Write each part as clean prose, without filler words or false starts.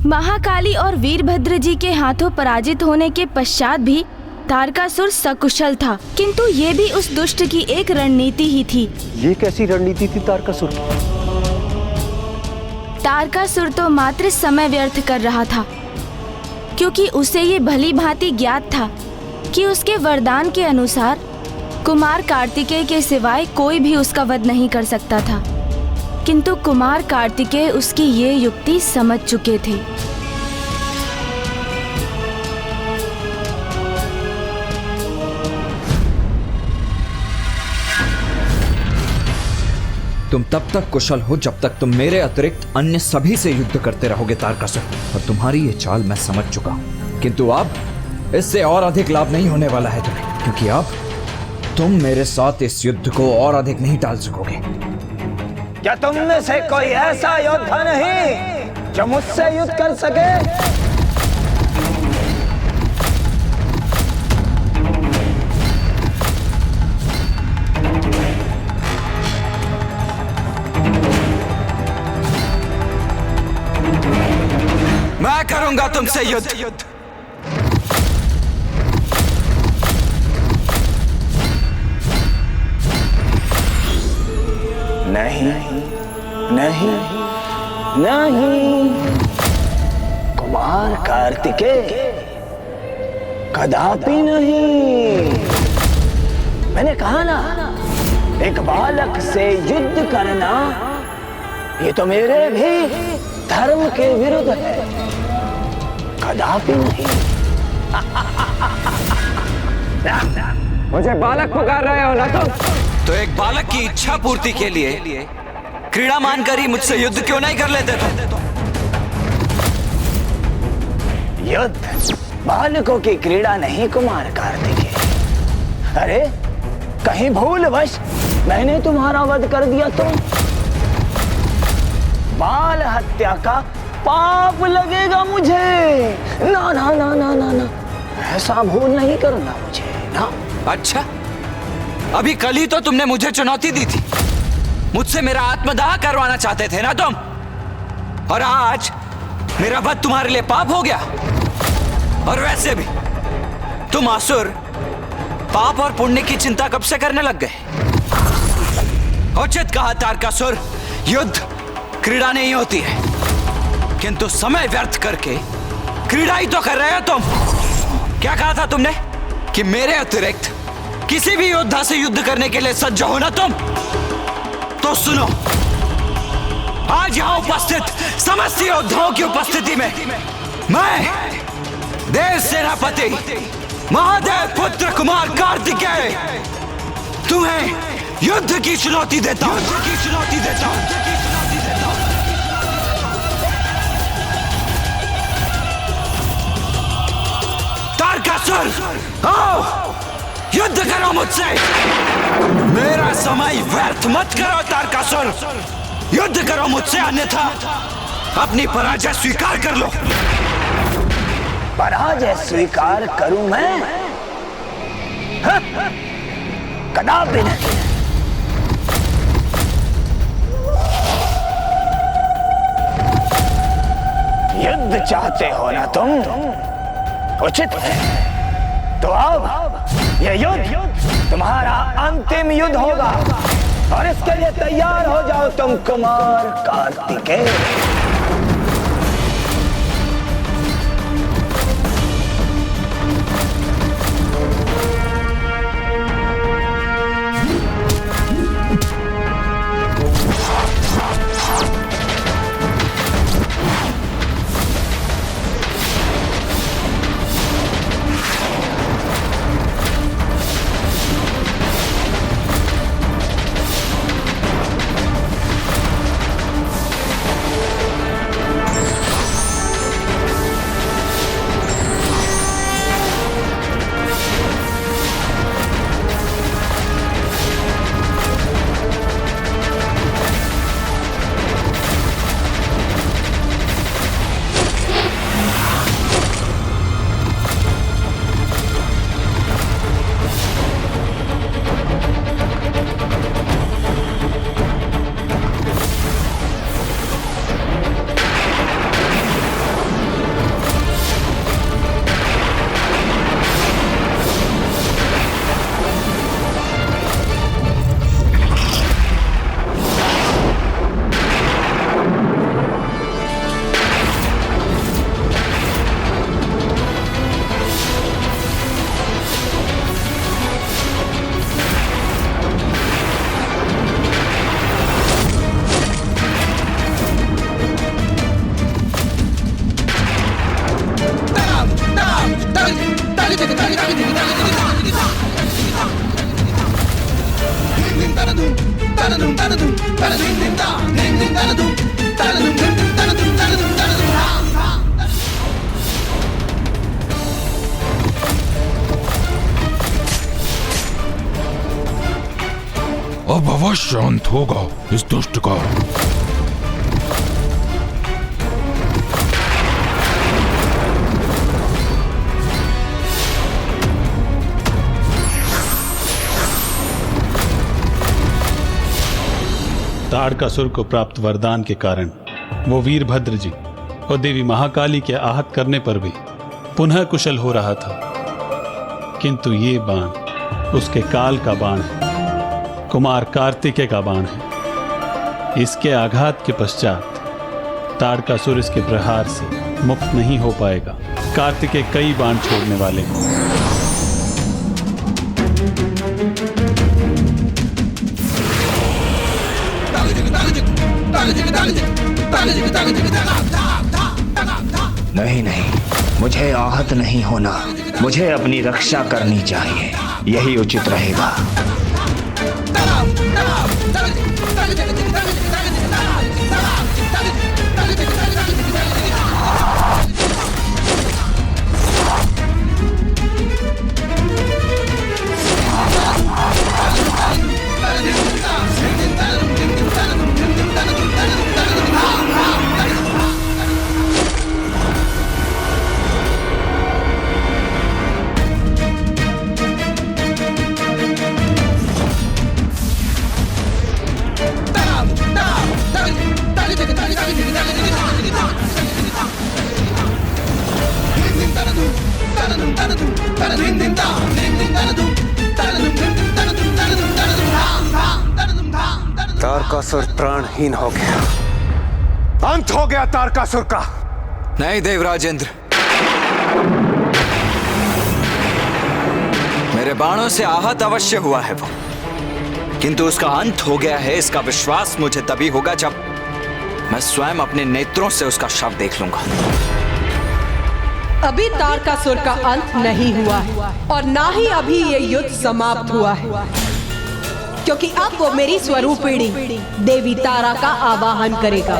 महाकाली और वीरभद्र जी के हाथों पराजित होने के पश्चात भी तारकासुर सकुशल था, किंतु ये भी उस दुष्ट की एक रणनीति ही थी। ये कैसी रणनीति थी तारकासुर की? तारकासुर तो मात्र समय व्यर्थ कर रहा था, क्योंकि उसे ये भली भांति ज्ञात था कि उसके वरदान के अनुसार कुमार कार्तिकेय के सिवाय कोई भी उसका वध नहीं कर सकता था। किंतु कुमार कार्तिकेय उसकी ये युक्ति समझ चुके थे। तुम तब तक कुशल हो जब तक तुम मेरे अतिरिक्त अन्य सभी से युद्ध करते रहोगे तारकासुर, और तुम्हारी ये चाल मैं समझ चुका हूं। किंतु अब इससे और अधिक लाभ नहीं होने वाला है तुम्हें, क्योंकि अब तुम मेरे साथ इस युद्ध को और अधिक नहीं टाल सकोगे। क्या तुम में से कोई ऐसा योद्धा नहीं जो मुझसे युद्ध कर सके? मैं करूंगा तुमसे युद्ध। नहीं नहीं नहीं, कुमार कार्तिकेय, कदापि नहीं। मैंने कहा ना, एक बालक से युद्ध करना ये तो मेरे भी धर्म के विरुद्ध है। कदापि नहीं। मुझे बालक पुकार रहे हो ना तुम? तो एक बालक की इच्छा पूर्ति के लिए क्रीड़ा मानकर ही मुझसे युद्ध क्यों नहीं कर लेते तुम? युद्ध बालकों की क्रीड़ा नहीं कुमार कार्तिकेय। अरे कहीं भूलवश मैंने तुम्हारा वध कर दिया तो बाल हत्या का पाप लगेगा मुझे। ना ना ना ना ना ना, ऐसा भूल नहीं करना मुझे ना। अच्छा, अभी कल ही तो तुमने मुझे चुनौती दी थी, मुझसे मेरा आत्मदाह करवाना चाहते थे ना तुम, और आज मेरा वध तुम्हारे लिए पाप हो गया। और वैसे भी तुम असुर पाप और पुण्य की चिंता कब से करने लग गए? उचित कहा तारकासुर, युद्ध क्रीड़ा नहीं होती है, किंतु समय व्यर्थ करके क्रीड़ा ही तो कर रहे हो तुम। क्या कहा था तुमने कि मेरे अतिरिक्त किसी भी योद्धा से युद्ध करने के लिए सज्ज हो ना तुम? तो सुनो, आज यहां उपस्थित समस्त योद्धाओं की उपस्थिति में मैं देव सेनापति महादेव पुत्र कुमार कार्तिकेय तुम्हें युद्ध की चुनौती देता हूं। तारकासुर, आओ युद्ध करो मुझसे। मेरा समय व्यर्थ मत करो तारकासुर, युद्ध करो मुझसे, अन्यथा अपनी पराजय स्वीकार कर लो। पराजय स्वीकार करूं मैं? कदापि नहीं। युद्ध चाहते हो ना तुम? उचित है, तो अब यह युद्ध तुम्हारा अंतिम युद्ध होगा, और इसके लिए तैयार हो जाओ तुम कुमार कार्तिकेय। अब अवश्य अंत होगा इस दुष्ट का। ताड़कासुर को प्राप्त वरदान के कारण वो वीरभद्र जी और देवी महाकाली के आहत करने पर भी पुनः कुशल हो रहा था, किंतु ये बाण उसके काल का बाण है, कुमार कार्तिकेय का बाण है। इसके आघात के पश्चात ताड़कासुर इसके प्रहार से मुक्त नहीं हो पाएगा। कार्तिकेय कई बाण छोड़ने वाले हैं। नहीं नहीं, मुझे आहत नहीं होना, मुझे अपनी रक्षा करनी चाहिए, यही उचित रहेगा। तारकासुर प्राणहीन हो गया, अंत हो गया तारकासुर का। नहीं देवराजेंद्र, मेरे बाणों से आहत अवश्य हुआ है वो, किंतु उसका अंत हो गया है, इसका विश्वास मुझे तभी होगा जब मैं स्वयं अपने नेत्रों से उसका शव देख लूंगा। अभी तारकासुर का अंत नहीं हुआ है और ना ही अभी ये युद्ध समाप्त हुआ है, क्योंकि अब वो मेरी स्वरूपिणी देवी तारा का आवाहन करेगा।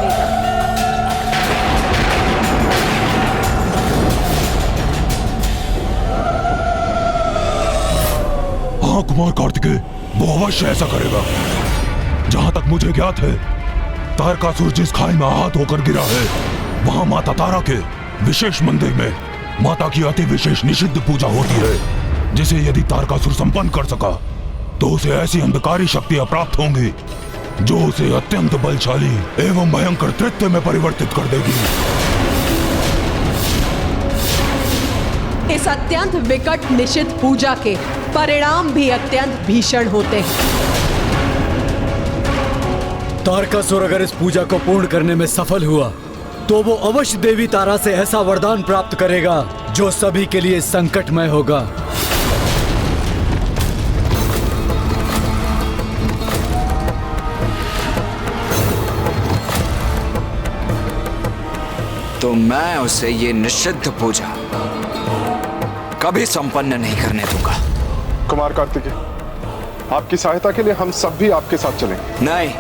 हाँ कुमार कार्तिकेय, वो अवश्य ऐसा करेगा। जहां तक मुझे ज्ञात है, तारकासुर जिस खाई में आहत होकर गिरा है, वहां माता तारा के विशेष मंदिर में माता की अति विशेष निषिद्ध पूजा होती है, जिसे यदि तारकासुर संपन्न कर सका तो उसे ऐसी अंधकारी शक्तियां प्राप्त होंगी जो उसे अत्यंत बलशाली एवं भयंकर तृत्य में परिवर्तित कर देगी। इस अत्यंत विकट निषिद्ध पूजा के परिणाम भी अत्यंत भीषण होते हैं। तारकासुर अगर इस पूजा को पूर्ण करने में सफल हुआ तो वो अवश्य देवी तारा से ऐसा वरदान प्राप्त करेगा जो सभी के लिए संकटमय होगा। तो मैं उसे ये निषिद्ध पूजा कभी संपन्न नहीं करने दूंगा। कुमार कार्तिकेय, आपकी सहायता के लिए हम सब भी आपके साथ चलेंगे। नहीं,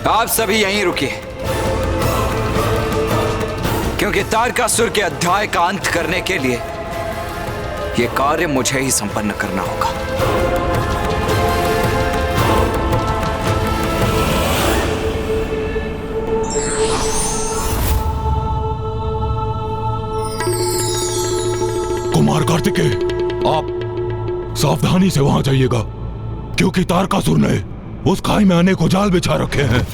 आप सभी यहीं रुकिए, क्योंकि तारकासुर के अध्याय का अंत करने के लिए यह कार्य मुझे ही संपन्न करना होगा। कुमार कार्तिकेय, आप सावधानी से वहां जाइएगा, क्योंकि तारकासुर ने उस खाई में अनेकों जाल बिछा रखे हैं।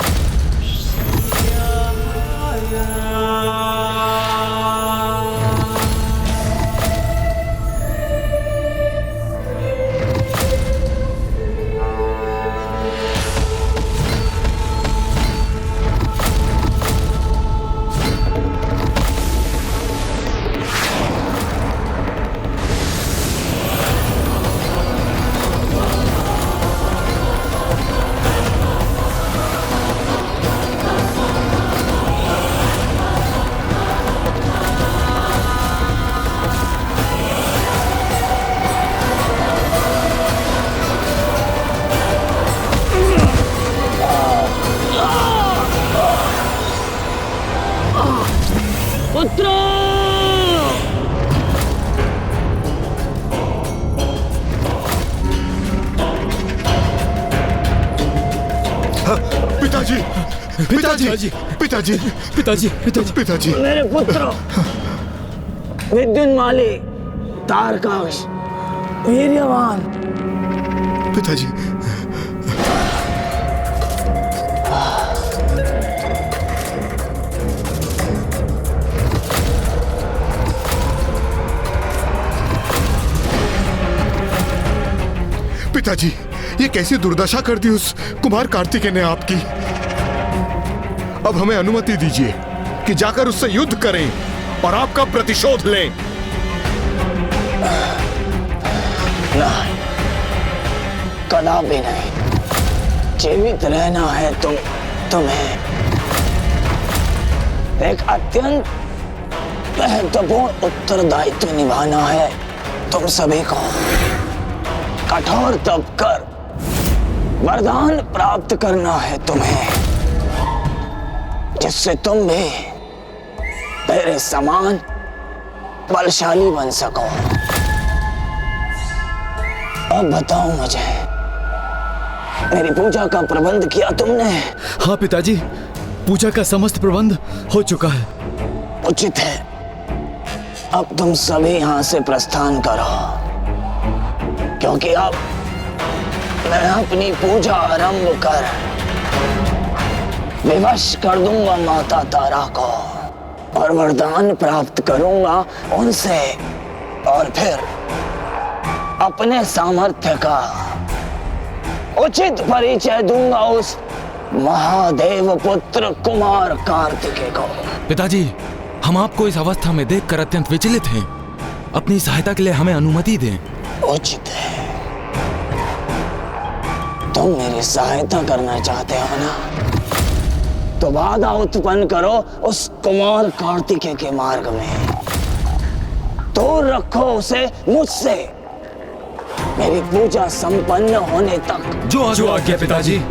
पुत्र। पिताजी पिताजी पिताजी पिताजी पिताजी पिताजी मेरे पुत्र विद्युन्माली, तारकाश, वीर्यवान। पिताजी पिताजी, ये कैसी दुर्दशा कर दी उस कुमार कार्तिकेय ने आपकी। अब हमें अनुमति दीजिए कि जाकर उससे युद्ध करें और आपका प्रतिशोध लें। नहीं, कदापि नहीं। जीवित रहना है तुम्हें एक अत्यंत महत्वपूर्ण उत्तरदायित्व निभाना है। तुम सभी को कठोर तप कर वरदान प्राप्त करना है तुम्हें, जिससे तुम भी मेरे समान बलशाली बन सको। अब बताओ मुझे, मेरी पूजा का प्रबंध किया तुमने? हाँ पिताजी, पूजा का समस्त प्रबंध हो चुका है। उचित है, अब तुम सभी यहाँ से प्रस्थान करो, क्योंकि अब मैं अपनी पूजा आरंभ कर विवश कर दूंगा माता तारा को और वरदान प्राप्त करूंगा उनसे, और फिर अपने सामर्थ्य का उचित परिचय दूंगा उस महादेव पुत्र कुमार कार्तिकेय को। पिताजी, हम आपको इस अवस्था में देखकर अत्यंत विचलित हैं। अपनी सहायता के लिए हमें अनुमति दें। उचित है, तुम मेरी सहायता करना चाहते हो ना, तो बाधा उत्पन्न करो उस कुमार कार्तिकेय के मार्ग में। दूर रखो उसे मुझसे मेरी पूजा संपन्न होने तक। जो आज्ञा पिताजी।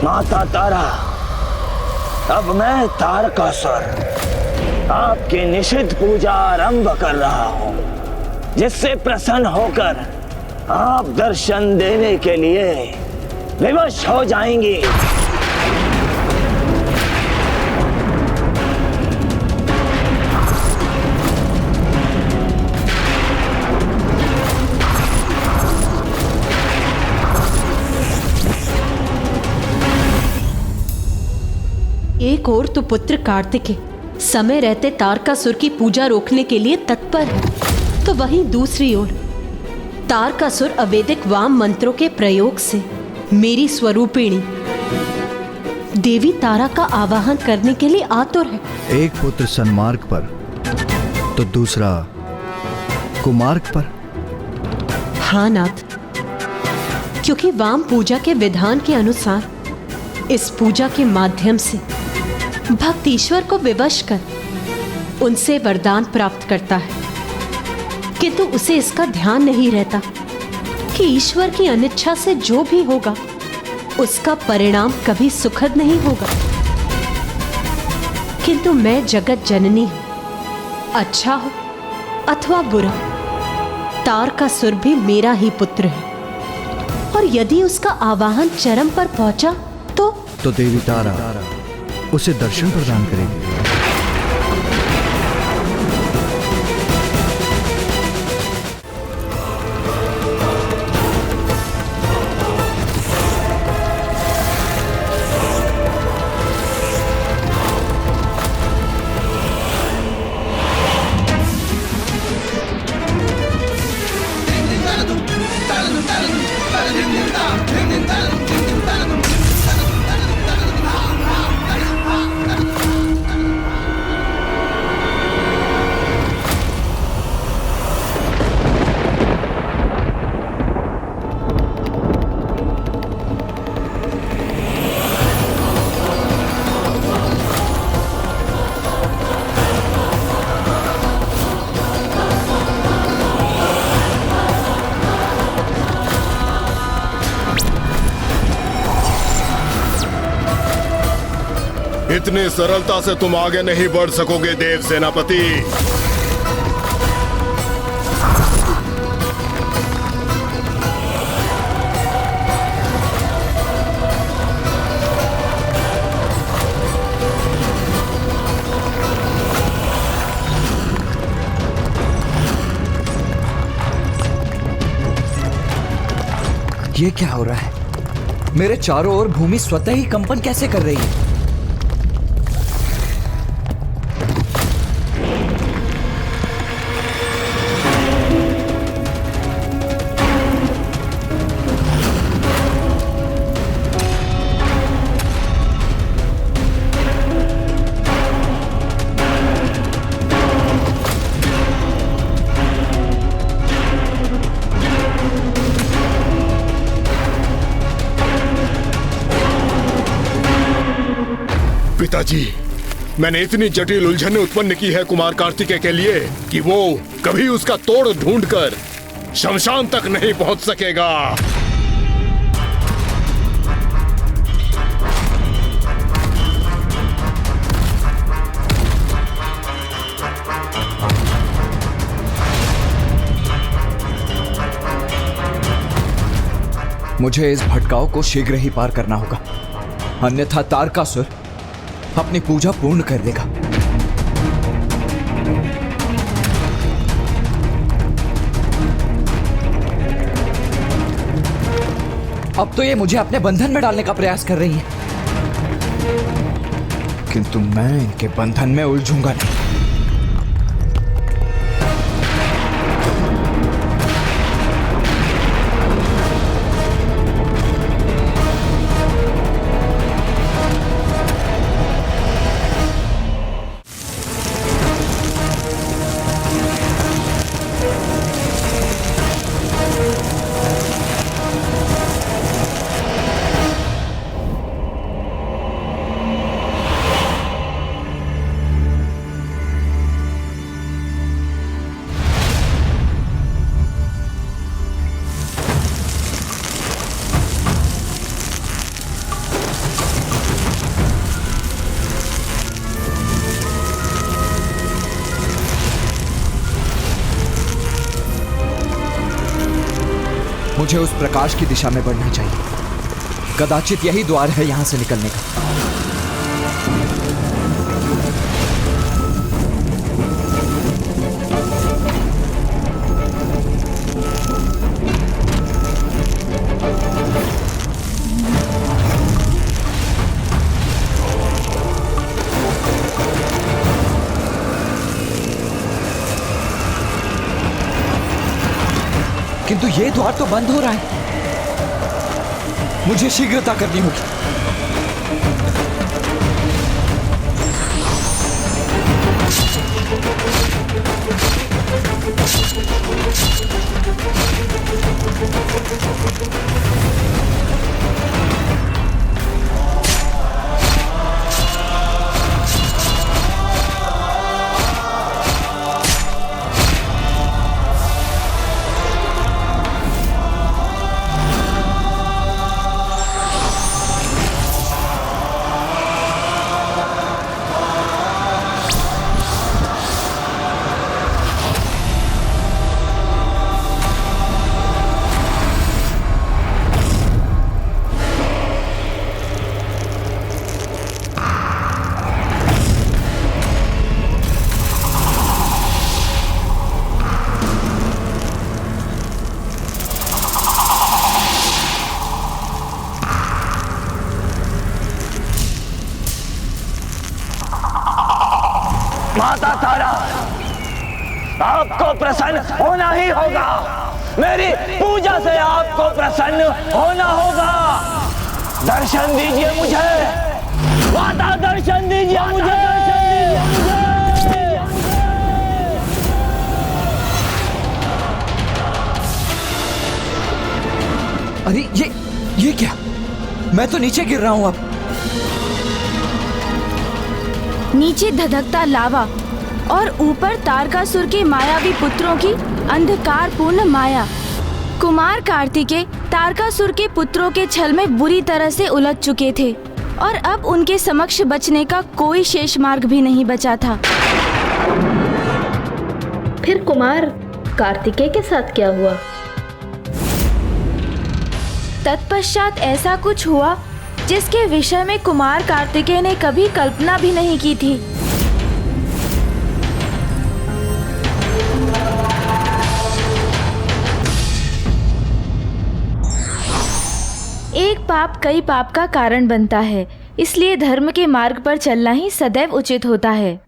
माता तारा, अब मैं तारकासुर आपकी निषिद्ध पूजा आरंभ कर रहा हूं, जिससे प्रसन्न होकर आप दर्शन देने के लिए विवश हो जाएंगी। एक और तो पुत्र कार्तिकेय समय रहते तारकासुर की पूजा रोकने के लिए तत्पर है, तो वहीं दूसरी ओर तारकासुर अवैदिक वाम मंत्रों के प्रयोग से मेरी स्वरूपिणी देवी तारा का आवाहन करने के लिए आतुर है। एक पुत्र सन्मार्ग पर तो दूसरा कुमार्ग पर। हाँ नाथ, क्योंकि वाम पूजा के विधान के अनुसार इस पूजा के माध्यम से भक्त ईश्वर को विवश कर उनसे वरदान प्राप्त करता है, किंतु उसे इसका ध्यान नहीं रहता कि ईश्वर की अनिच्छा से जो भी होगा उसका परिणाम कभी सुखद नहीं होगा। किंतु मैं जगत जननी हूं। अच्छा हो अथवा बुरा, तारकासुर भी मेरा ही पुत्र है, और यदि उसका आवाहन चरम पर पहुंचा तो देवी तारा उसे दर्शन प्रदान करेगी। इतनी सरलता से तुम आगे नहीं बढ़ सकोगे देव सेनापति। ये क्या हो रहा है? मेरे चारों ओर भूमि स्वतः ही कंपन कैसे कर रही है? पिताजी, मैंने इतनी जटिल उलझनें उत्पन्न की है कुमार कार्तिकेय के लिए कि वो कभी उसका तोड़ ढूंढकर शमशान तक नहीं पहुंच सकेगा। मुझे इस भटकाव को शीघ्र ही पार करना होगा, अन्यथा तारकासुर अपनी पूजा पूर्ण कर देगा। अब तो ये मुझे अपने बंधन में डालने का प्रयास कर रही है, किंतु मैं इनके बंधन में उलझूंगा नहीं। मुझे उस प्रकाश की दिशा में बढ़ना चाहिए। कदाचित यही द्वार है यहां से निकलने का। किंतु ये द्वार तो बंद हो रहा है, मुझे शीघ्रता करनी होगी। माता तारा, आपको प्रसन्न होना ही होगा। मेरी पूजा से आपको प्रसन्न होना होगा। दर्शन दीजिए मुझे माता, दर्शन दीजिए मुझे। अरे ये क्या? मैं तो नीचे गिर रहा हूं अब। नीचे धधकता लावा और ऊपर तारकासुर के मायावी पुत्रों की अंधकारपूर्ण माया। कुमार कार्तिकेय तारकासुर के पुत्रों के छल में बुरी तरह से उलझ चुके थे और अब उनके समक्ष बचने का कोई शेष मार्ग भी नहीं बचा था। फिर कुमार कार्तिकेय के साथ क्या हुआ? तत्पश्चात ऐसा कुछ हुआ जिसके विषय में कुमार कार्तिकेय ने कभी कल्पना भी नहीं की थी। एक पाप कई पाप का कारण बनता है, इसलिए धर्म के मार्ग पर चलना ही सदैव उचित होता है।